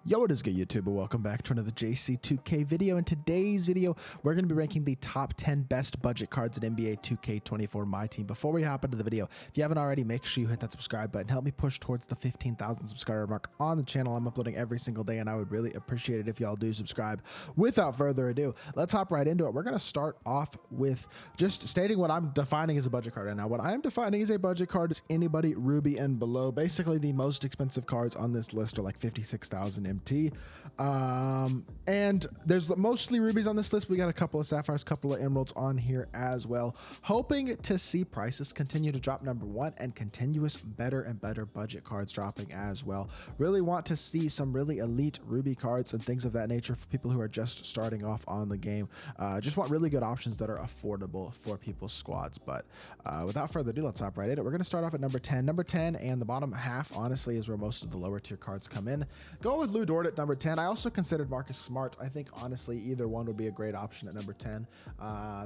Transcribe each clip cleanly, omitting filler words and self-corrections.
Yo, what is good, YouTube? And welcome back to another JC2K video. In today's video, we're going to be ranking the top 10 best budget cards in NBA 2K24 MyTEAM. Before we hop into the video, if you haven't already, make sure you hit that subscribe button. Help me push towards the 15,000 subscriber mark on the channel. I'm uploading every single day, and I would really appreciate it if y'all do subscribe. Without further ado, let's hop right into it. We're going to start off with just stating what I'm defining as a budget card right now. What I am defining as a budget card is anybody Ruby and below. Basically, the most expensive cards on this list are like 56,000 MT. And there's mostly rubies on this list. We got a couple of sapphires, couple of emeralds on here as well. Hoping to see prices continue to drop, number one, and continuous better and better budget cards dropping as well. Really want to see some really elite ruby cards and things of that nature for people who are just starting off on the game. Just want really good options that are affordable for people's squads. But without further ado, let's hop right in. We're going to start off at number 10. Number 10 and the bottom half, honestly, is where most of the lower tier cards come in. Go with Lou Dort at number 10. I also considered Marcus Smart. I think, honestly, either one would be a great option at number 10.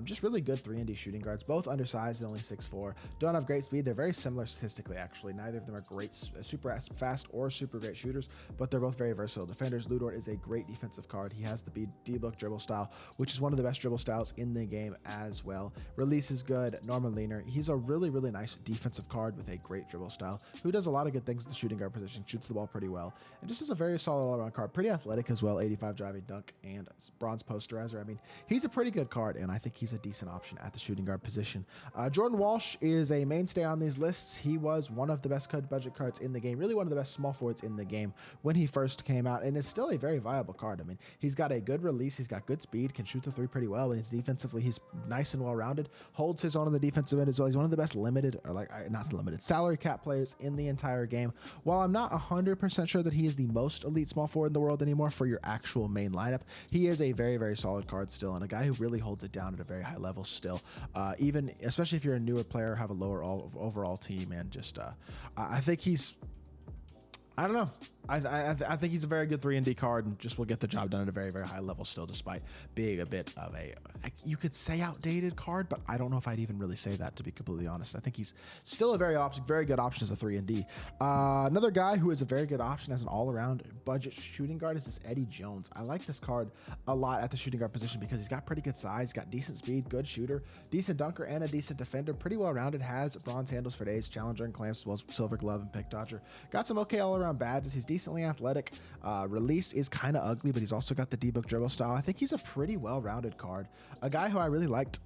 Just really good 3-and-D shooting guards, both undersized and only 6'4". Don't have great speed. They're very similar statistically, actually. Neither of them are great, super fast or super great shooters, but they're both very versatile defenders. Lou Dort is a great defensive card. He has the D-book dribble style, which is one of the best dribble styles in the game as well. Release is good. Normal leaner. He's a really, really nice defensive card with a great dribble style, who does a lot of good things at the shooting guard position, shoots the ball pretty well, and just is a very solid all-around card. Pretty athletic as well, 85 driving dunk and bronze posterizer. I mean, he's a pretty good card, and I think he's a decent option at the shooting guard position. Jordan Walsh is a mainstay on these lists. He was one of the best budget cards in the game, really one of the best small forwards in the game when he first came out, and is still a very viable card. I mean, he's got a good release, he's got good speed, can shoot the three pretty well, and he's defensively, he's nice and well-rounded, holds his own on the defensive end as well. He's one of the best limited, or like, not limited, salary cap players in the entire game. While I'm not 100% sure that he is the most elite small forward in the world anymore for your actual main lineup, he is a very, very solid card still, and a guy who really holds it down at a very high level still. Even, especially if you're a newer player, have a lower overall team, and just, I think he's, I don't know. I think he's a very good 3-and-D card, and just will get the job done at a very, very high level still, despite being a bit of a, you could say, outdated card, but I don't know if I'd even really say that, to be completely honest. I think he's still a very good option as a 3-and-D. Another guy who is a very good option as an all-around budget shooting guard is this Eddie Jones. I like this card a lot at the shooting guard position because he's got pretty good size, got decent speed, good shooter, decent dunker, and a decent defender. Pretty well-rounded, has bronze handles for days, challenger and clamps, as well as silver glove and pick dodger. Got some okay all-around badges. He's decently athletic. Release is kind of ugly, but he's also got the D-book dribble style. I think he's a pretty well-rounded card. A guy who I really liked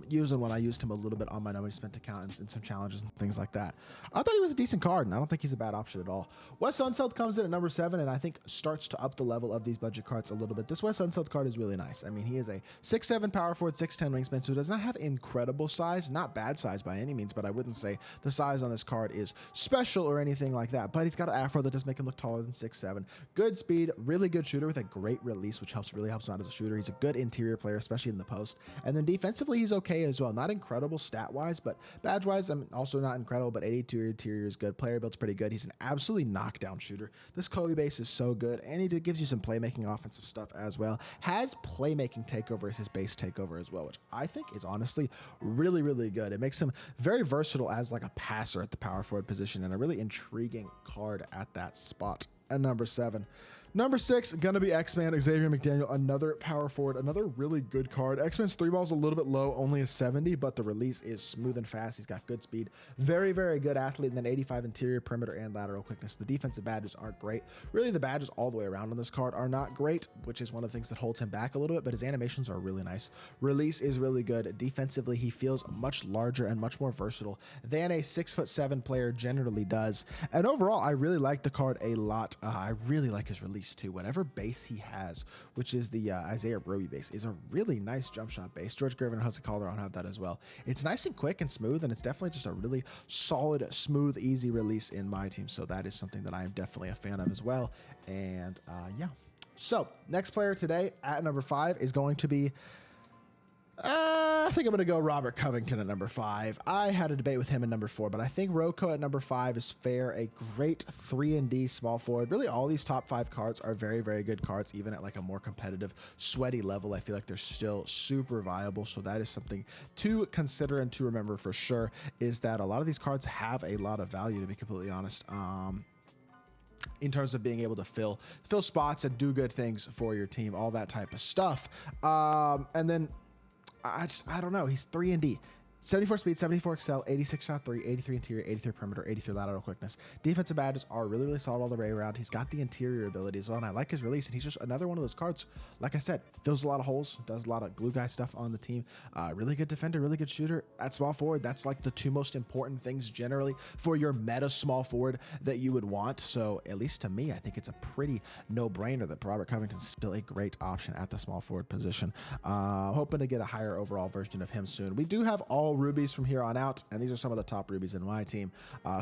using when I used him a little bit on my nobody spent account and some challenges and things like that. I thought he was a decent card, and I don't think he's a bad option at all. Wes Unseld comes in at number 7, and I think starts to up the level of these budget cards a little bit. This Wes Unseld card is really nice. I mean, he is a 6'7" power forward, 6'10" wingspan, so does not have incredible size, not bad size by any means, but I wouldn't say the size on this card is special or anything like that. But he's got an afro that does make him look taller than 6'7". Good speed, really good shooter with a great release, which really helps him out as a shooter. He's a good interior player, especially in the post. And then defensively, he's okay as well. Not incredible stat-wise, but badge-wise, I'm also not incredible, but 82 interior is good. Player build's pretty good. He's an absolutely knockdown shooter. This Kobe base is so good, and he gives you some playmaking offensive stuff as well. Has playmaking takeover as his base takeover as well, which I think is honestly really, really good. It makes him very versatile as like a passer at the power forward position, and a really intriguing card at that spot. And number 7. Number 6, gonna be X-Man, Xavier McDaniel, another power forward, another really good card. X-Man's 3-ball's a little bit low, only a 70, but the release is smooth and fast. He's got good speed, very, very good athlete, and then 85 interior, perimeter, and lateral quickness. The defensive badges aren't great. Really, the badges all the way around on this card are not great, which is one of the things that holds him back a little bit, but his animations are really nice. Release is really good. Defensively, he feels much larger and much more versatile than a 6'7" player generally does. And overall, I really like the card a lot. I really like his release too. Whatever base he has, which is the Isaiah Roby base, is a really nice jump shot base. George Gervin and Hudson Calderon have that as well. It's nice and quick and smooth, and it's definitely just a really solid, smooth, easy release in my team. So that is something that I am definitely a fan of as well. And yeah. So next player today at number 5 is going to be I think I'm going to go Robert Covington at number 5. I had a debate with him at number 4, but I think Rocco at number 5 is fair. A great 3-and-D small forward. Really, all these top 5 cards are very, very good cards, even at like a more competitive, sweaty level. I feel like they're still super viable, so that is something to consider and to remember for sure, is that a lot of these cards have a lot of value, to be completely honest. in terms of being able to fill spots and do good things for your team, all that type of stuff. And then I don't know. He's 3 and D. 74 speed, 74 excel, 86 shot 3, 83 interior, 83 perimeter, 83 lateral quickness. Defensive badges are really, really solid all the way around. He's got the interior ability as well, and I like his release, and he's just another one of those cards, like I said, fills a lot of holes, does a lot of glue guy stuff on the team. Really good defender, really good shooter. At small forward, that's like the 2 most important things generally for your meta small forward that you would want. So at least to me, I think it's a pretty no-brainer that Robert Covington's still a great option at the small forward position. Hoping to get a higher overall version of him soon. We do have all rubies from here on out, and these are some of the top rubies in my team.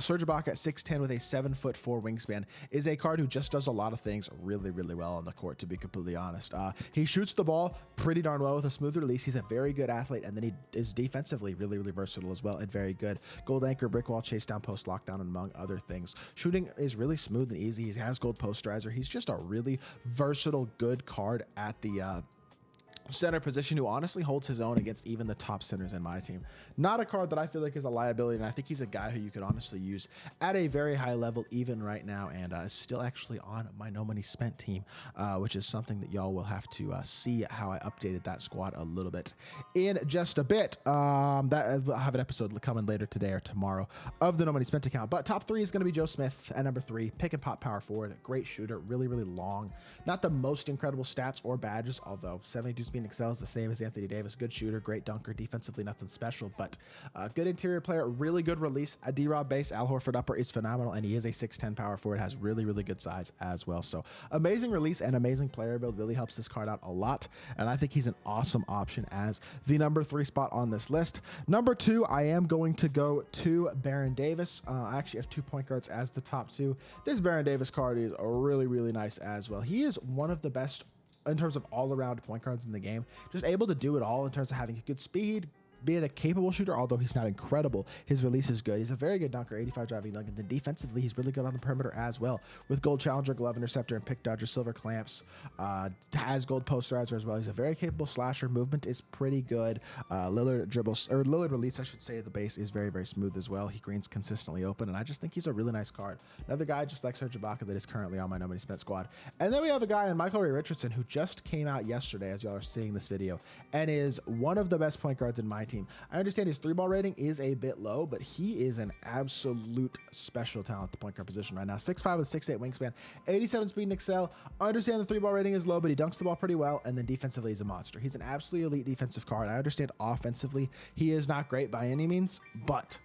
Serge Ibaka at 6'10" with a 7'4" wingspan is a card who just does a lot of things really, really well on the court, to be completely honest. He shoots the ball pretty darn well with a smooth release. He's a very good athlete, and then he is defensively really, really versatile as well and very good. Gold anchor, brick wall, chase down, post lockdown, among other things. Shooting is really smooth and easy. He has gold posterizer. He's just a really versatile, good card at the center position who honestly holds his own against even the top centers in my team. Not a card that I feel like is a liability, and I think he's a guy who you could honestly use at a very high level even right now, and is still actually on my no money spent team, which is something that y'all will have to see how I updated that squad a little bit in just a bit. I'll have an episode coming later today or tomorrow of the no money spent account, but top 3 is going to be Joe Smith at number 3. Pick and pop power forward, great shooter, really, really long. Not the most incredible stats or badges, although 72 speed excel is the same as Anthony Davis. Good shooter, great dunker, defensively nothing special, but good interior player, really good release. A D-Rob base, Al Horford upper is phenomenal, and he is a 6'10" power forward, has really, really good size as well. So amazing release and amazing player build, really helps this card out a lot, and I think he's an awesome option as the number 3 spot on this list. Number 2, I am going to go to Baron Davis. I actually have 2 point guards as the top 2. This Baron Davis card is really, really nice as well. He is one of the best in terms of all-around point guards in the game, just able to do it all in terms of having good speed, being a capable shooter, although he's not incredible. His release is good. He's a very good dunker, 85 driving dunk, and then defensively, he's really good on the perimeter as well, with gold challenger, glove interceptor, and pick dodger, silver clamps. Has gold posterizer as well. He's a very capable slasher. Movement is pretty good. Lillard release, I should say, the base is very, very smooth as well. He greens consistently open, and I just think he's a really nice card. Another guy just like Serge Ibaka that is currently on my no money spent squad. And then we have a guy in Michael Ray Richardson who just came out yesterday, as y'all are seeing this video, and is one of the best point guards in my team. I understand his 3-ball rating is a bit low, but he is an absolute special talent at the point guard position right now. 6'5" with 6'8" wingspan, 87 speed and excel. I understand the 3-ball rating is low, but he dunks the ball pretty well, and then defensively he's a monster. He's an absolutely elite defensive card. I understand offensively he is not great by any means, but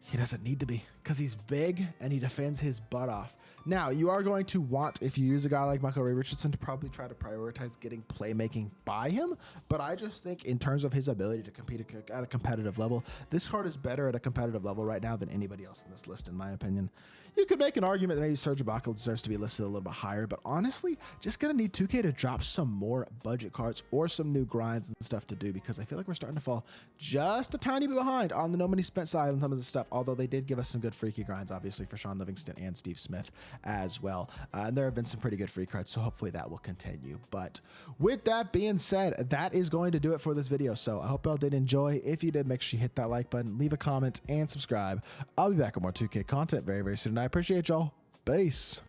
he doesn't need to be because he's big and he defends his butt off. Now, you are going to want, if you use a guy like Michael Ray Richardson, to probably try to prioritize getting playmaking by him. But I just think in terms of his ability to compete at a competitive level, this card is better at a competitive level right now than anybody else in this list, in my opinion. You could make an argument that maybe Serge Ibaka deserves to be listed a little bit higher, but honestly, just going to need 2K to drop some more budget cards or some new grinds and stuff to do, because I feel like we're starting to fall just a tiny bit behind on the no money spent side on some of the stuff, although they did give us some good freaky grinds, obviously, for Sean Livingston and Steve Smith as well. And there have been some pretty good free cards, so hopefully that will continue. But with that being said, that is going to do it for this video. So I hope y'all did enjoy. If you did, make sure you hit that like button, leave a comment, and subscribe. I'll be back with more 2K content very, very soon. I appreciate y'all. Peace.